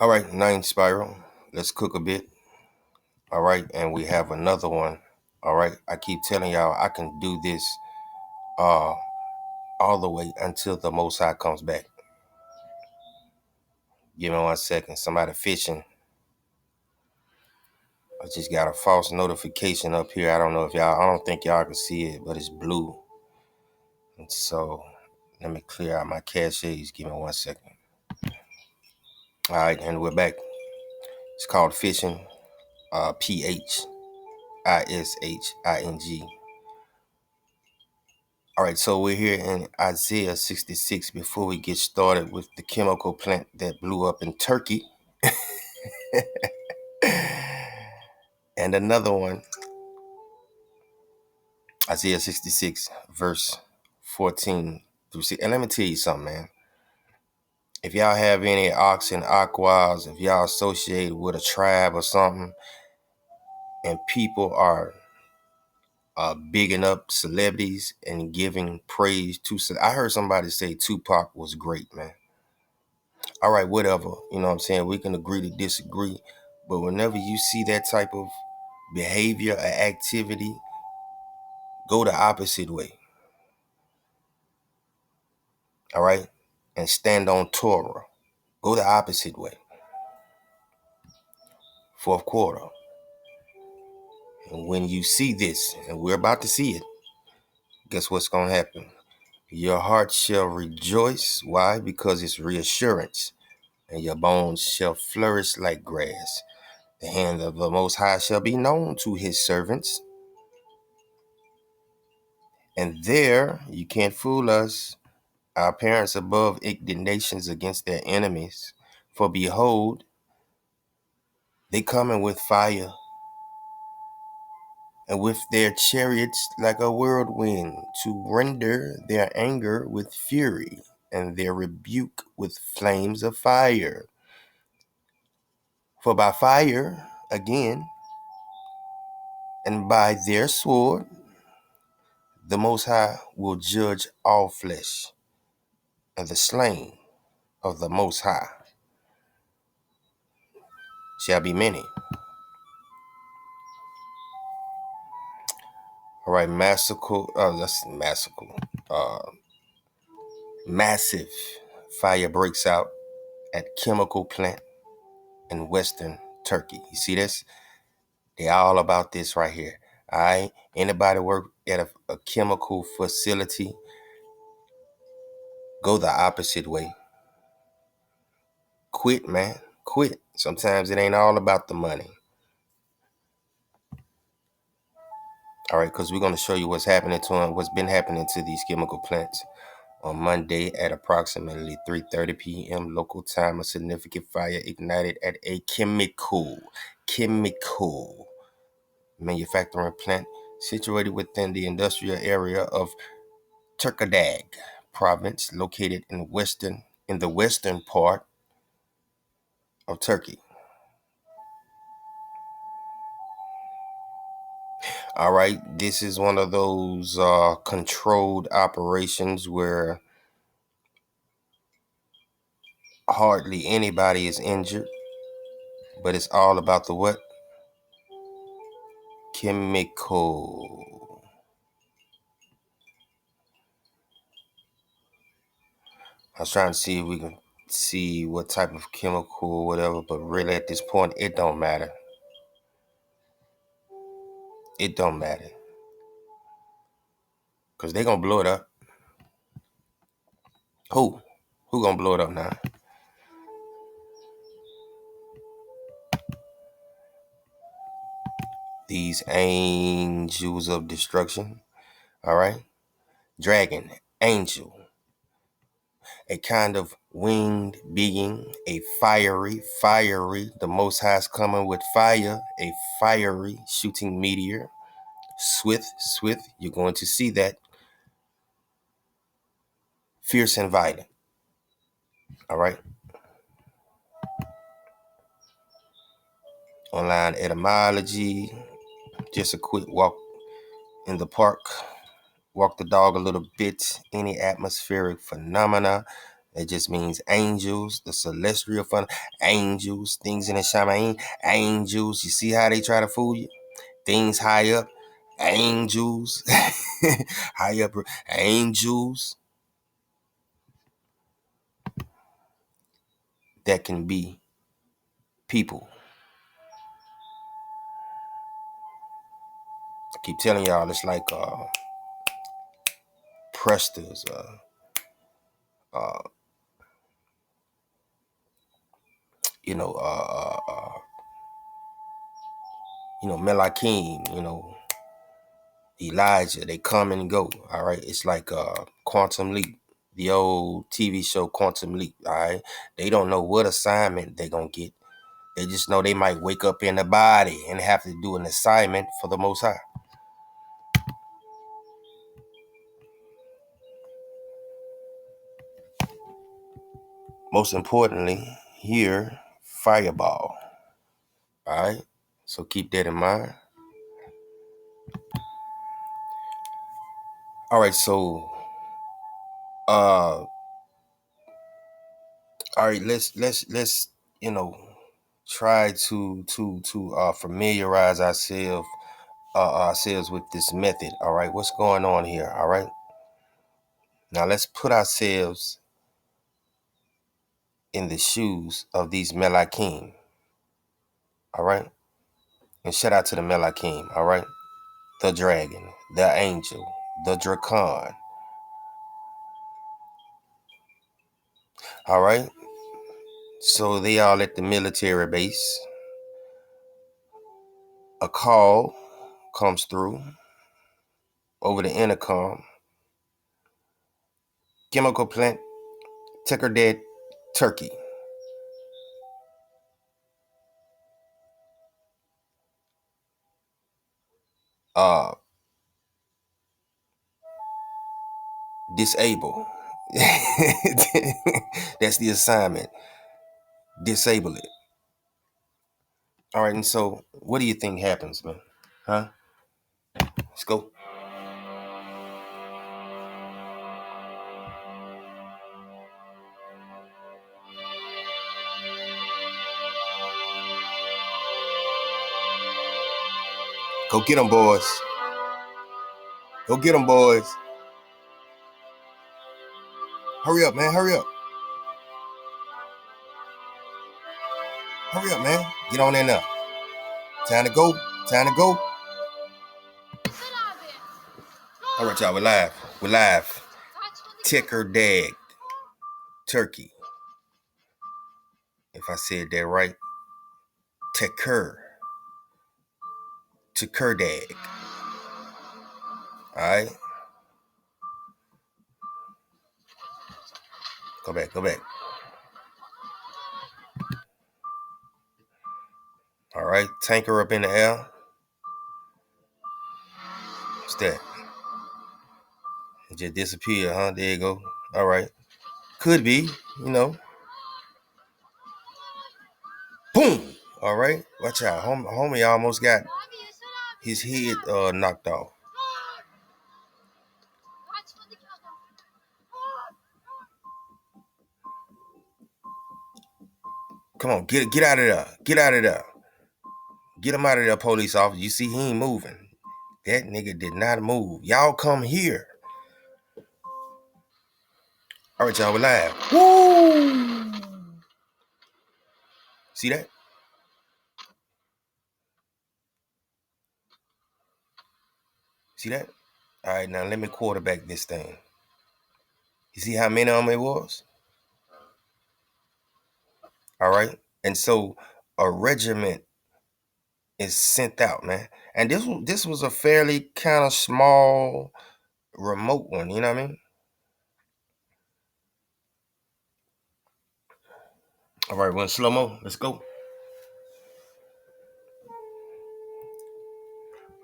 All right, ninth spiral. Let's cook a bit. All right, and we have another one. All right, I keep telling y'all I can do this uh all the way until the Most High comes back. Give me 1 second. Somebody fishing. I just got a false notification up here. I don't know if y'all. I don't think y'all can see it, but it's blue. And so let me clear out my caches. Give me 1 second. All right, and we're back. It's called fishing. PHISHING. All right, so we're here in Isaiah 66. Before we get started with the chemical plant that blew up in Turkey, and another one, Isaiah 66, verse 14 through 6. And let me tell you something, man. If y'all have any oxen, aquas, if y'all associated with a tribe or something, and people are bigging up celebrities and giving praise to, I heard somebody say Tupac was great, man. All right, whatever. You know what I'm saying? We can agree to disagree. But whenever you see that type of behavior or activity, go the opposite way. All right? And stand on Torah. Go the opposite way. Fourth quarter. And when you see this, and we're about to see it, guess what's going to happen? Your heart shall rejoice. Why? Because it's reassurance. And your bones shall flourish like grass. The hand of the Most High shall be known to his servants. And there, you can't fool us, our parents above nations against their enemies. For behold, they coming with fire, and with their chariots like a whirlwind, to render their anger with fury, and their rebuke with flames of fire. For by fire, again, and by their sword, the Most High will judge all flesh, and the slain of the Most High shall be many. All right, massive fire breaks out at chemical plant in Western Turkey. You see this? They all about this right here. All right. Anybody work at a chemical facility, go the opposite way. Quit, man. Quit. Sometimes it ain't all about the money. All right, because we're going to show you what's happening to them, what's been happening to these chemical plants. On Monday at approximately 3:30 p.m. local time, a significant fire ignited at a chemical manufacturing plant situated within the industrial area of Tekirdag province, located in the western part of Turkey. All right, this is one of those controlled operations where hardly anybody is injured, but it's all about the what? Chemical. I was trying to see if we can see what type of chemical or whatever, but really at this point, it don't matter. It don't matter. Because they're going to blow it up. Who? Who going to blow it up now? These angels of destruction. All right? Dragon, angel. A kind of winged being, a fiery. The Most High's coming with fire, a fiery shooting meteor. Swift, you're going to see that. Fierce and violent. All right? Online etymology. Just a quick walk in the park. Walk the dog a little bit. Any atmospheric phenomena It just means angels, the celestial fun, angels, things in the shaman, angels. You see how they try to fool you? Things high up, angels, high up, angels that can be people. I keep telling y'all, it's like Presters, uh, you know, Melakim, Elijah. They come and go. All right, it's like Quantum Leap, the old TV show Quantum Leap. All right, they don't know what assignment they're gonna get. They just know they might wake up in the body and have to do an assignment for the Most High. Most importantly, here, fireball. All right, so keep that in mind. All right, so all right, let's try to familiarize ourselves with this method. All right, what's going on here? All right, now let's put ourselves in the shoes of these Melakim. All right, and shout out to the Melakim. All right, the dragon, the angel, the Drakhan. All right, so they all at the military base. A call comes through over the intercom. Chemical plant, Tekirdag, Turkey. Uh, Disable. That's the assignment. Disable it. All right, and so what do you think happens, man? Huh? Let's go. Go get them, boys. Go get them, boys. Hurry up, man. Hurry up. Hurry up, man. Get on in there. Time to go. Time to go. All right, y'all. We're live. We're live. Tekirdag, Turkey. If I said that right. Tekirdag. All right. Go back. Go back. All right. Tanker up in the air. What's that? It just disappeared, huh? There you go. All right. Could be, you know. Boom. All right. Watch out. Homie almost got his head knocked off. Come on, get out of there. Get out of there. Get him out of there, police officer. You see, he ain't moving. That nigga did not move. Y'all come here. All right, y'all, we're live. Woo! See that? See that? All right, now let me quarterback this thing. You see how many of them it was? All right. And so a regiment is sent out, man. And this was a fairly kind of small, remote one. You know what I mean? All right, we're in slow mo. Let's go.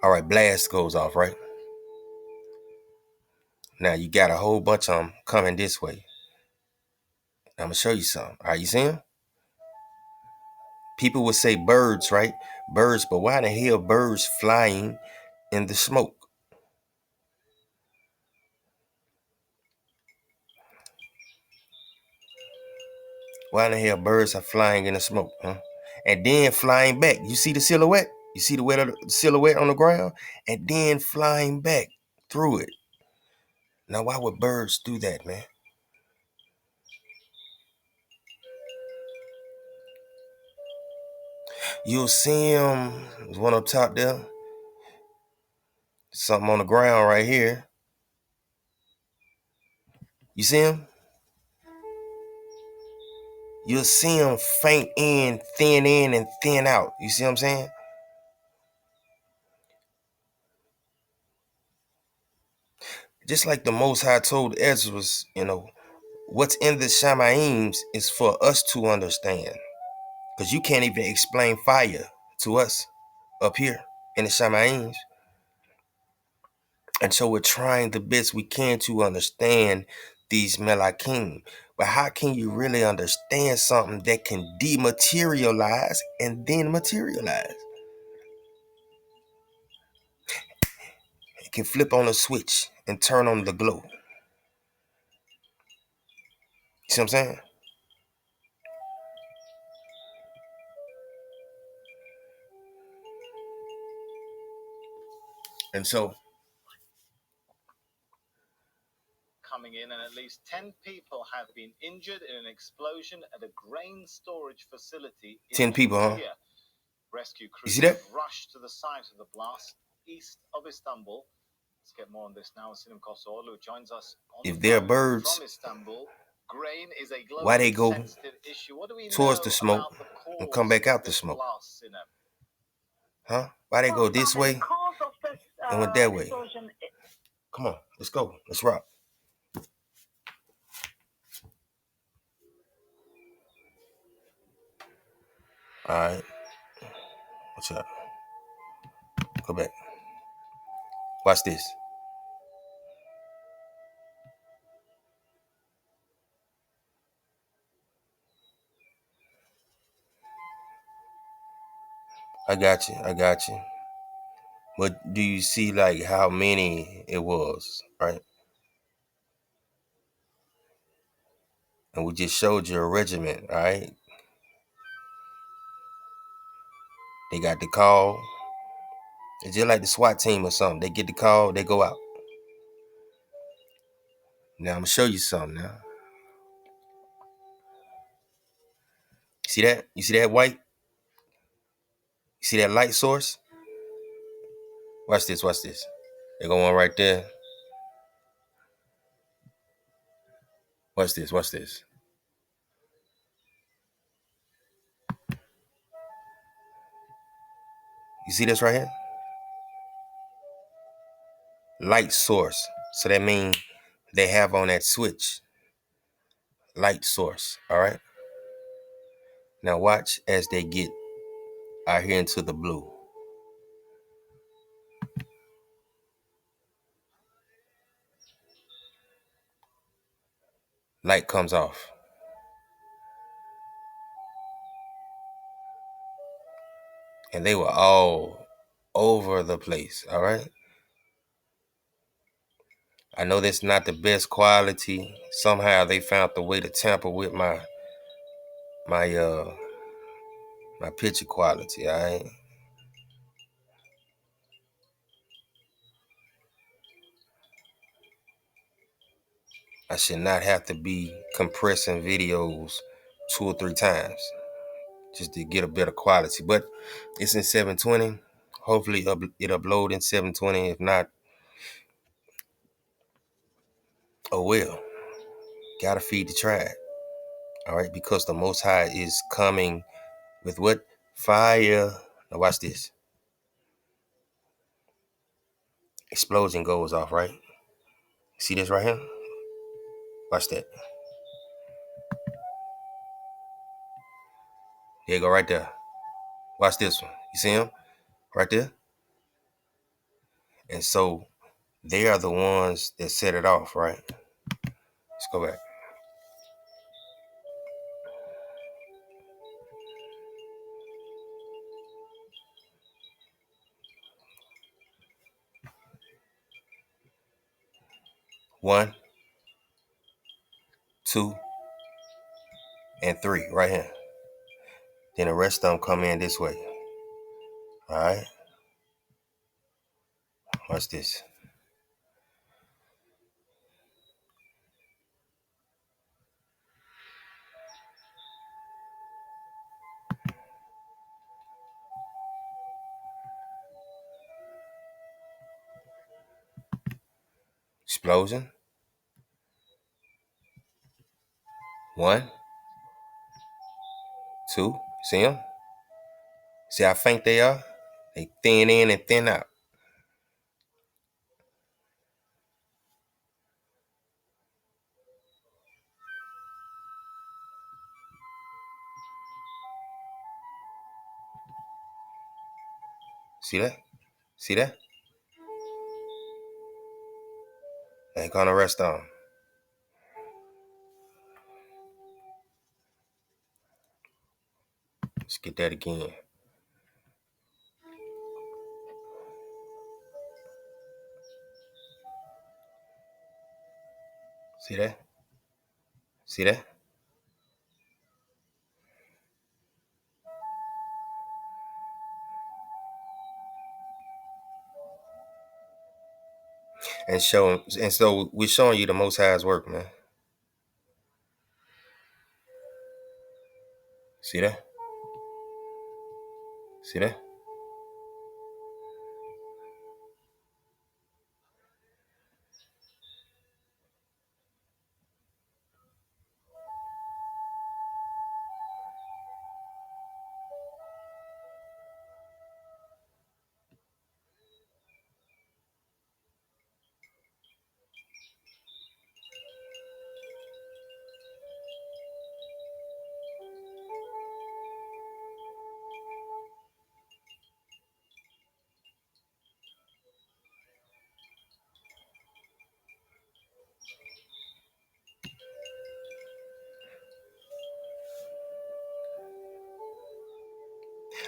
All right, blast goes off, right? Now you got a whole bunch of them coming this way. I'm gonna show you something. All right, you see them? People would say birds, right? Birds, but why the hell birds flying in the smoke? Why in the hell birds are flying in the smoke, huh? And then flying back. You see the silhouette? You see the silhouette on the ground? And then flying back through it. Now, why would birds do that, man? You'll see them. There's one up top there. Something on the ground right here. You see him? You'll see them faint in, and thin out. You see what I'm saying? Just like the Most High told Ezra, what's in the Shamaim is for us to understand. Because you can't even explain fire to us up here in the Shamaim. And so we're trying the best we can to understand these Melakim. But how can you really understand something that can dematerialize and then materialize? It can flip on a switch and turn on the glow. You see what I'm saying? And so coming in, and at least 10 people have been injured in an explosion at a grain storage facility in 10 people, huh? Turkey. Rescue crews have rushed to the site of the blast east of Istanbul. Let's get more on this now. Sinem Kosoğlu joins us on if they're birds from Istanbul. Grain is a globally why they go sensitive issue. What do we towards know the smoke about the and come back out the smoke? blast, huh? Why they go this way and went that way? Come on, let's go. Let's rock. All right. What's up? Go back. Watch this. I got you. I got you. But do you see like how many it was, right? And we just showed you a regiment, all right? They got the call. It's just like the SWAT team or something. They get the call, they go out. Now I'm gonna show you something now. See that? You see that white? You see that light source? Watch this, watch this. They go on right there. Watch this, watch this. You see this right here? Light source. So that means they have on that switch. Light source, all right? Now watch as they get out here into the blue. Light comes off. And they were all over the place, all right? I know that's not the best quality. Somehow they found the way to tamper with my picture quality, all right? I should not have to be compressing videos 2 or 3 times just to get a better quality. But it's in 720. Hopefully it upload in 720. If not, oh well. Gotta feed the tribe. All right, because the Most High is coming with what? Fire. Now watch this. Explosion goes off, right? See this right here? Watch that. There you go right there. Watch this one. You see him? Right there? And so they are the ones that set it off, right? Let's go back. One, two, and 3 right here. Then the rest of them come in this way. All right. Watch this. Explosion. 1, 2. See them? See how faint they are? They thin in and thin out. See that? See that? Ain't gonna rest on. Let's get that again. See that? See that? And so we're showing you the Most High's work, man. See that? See that?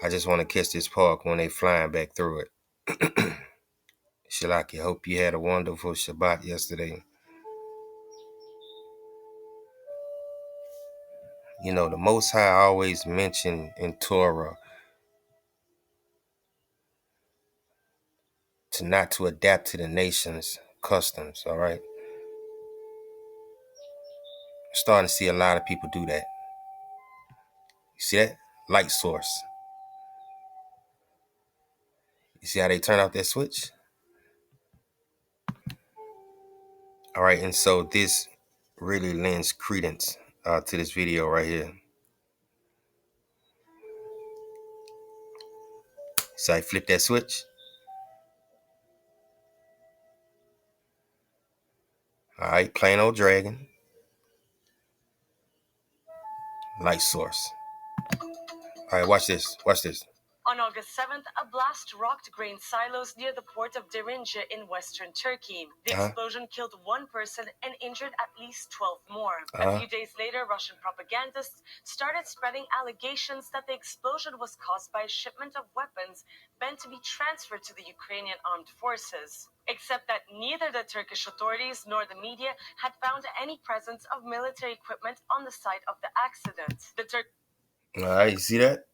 I just want to kiss this park when they flying back through it. Shalaki, hope you had a wonderful Shabbat yesterday. You know, the Most High always mentioned in Torah to not to adapt to the nation's customs, all right? I'm starting to see a lot of people do that. You see that? Light source. You see how they turn off that switch? All right, and so this really lends credence to this video right here. So I flip that switch. All right, plain old dragon. Light source. All right, watch this. Watch this. On August 7th, a blast rocked grain silos near the port of Derince in western Turkey. The explosion killed 1 person and injured at least 12 more. A few days later, Russian propagandists started spreading allegations that the explosion was caused by a shipment of weapons meant to be transferred to the Ukrainian armed forces. Except that neither the Turkish authorities nor the media had found any presence of military equipment on the site of the accident. All right, you see that?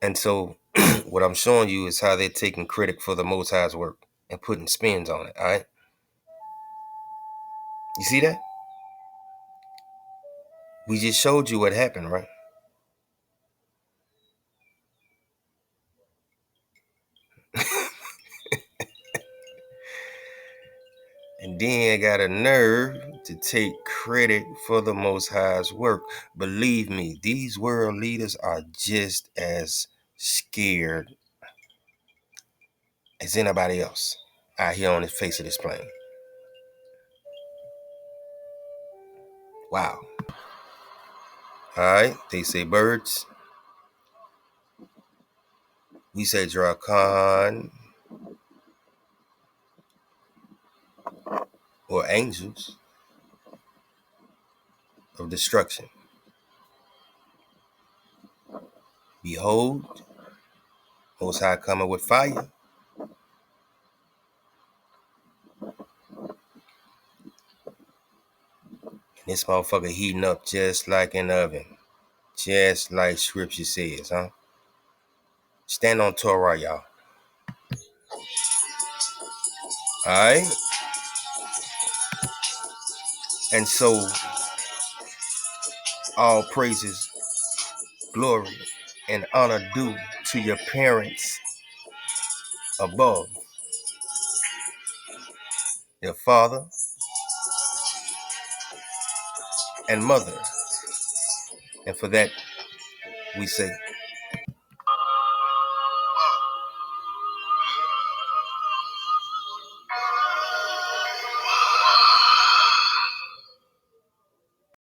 And so what I'm showing you is how they're taking credit for the Most High's work and putting spins on it, all right? You see that? We just showed you what happened, right? And then got a nerve to take credit for the Most High's work. Believe me, these world leaders are just as scared as anybody else out here on the face of this plane. Wow. All right, they say birds. We say Drakhan or angels of destruction. Behold, Most High coming with fire. This motherfucker heating up just like an oven. Just like scripture says, huh? Stand on Torah, y'all. Alright? And so, all praises, glory, and honor due to your parents above. Your father and mother. And for that, we say,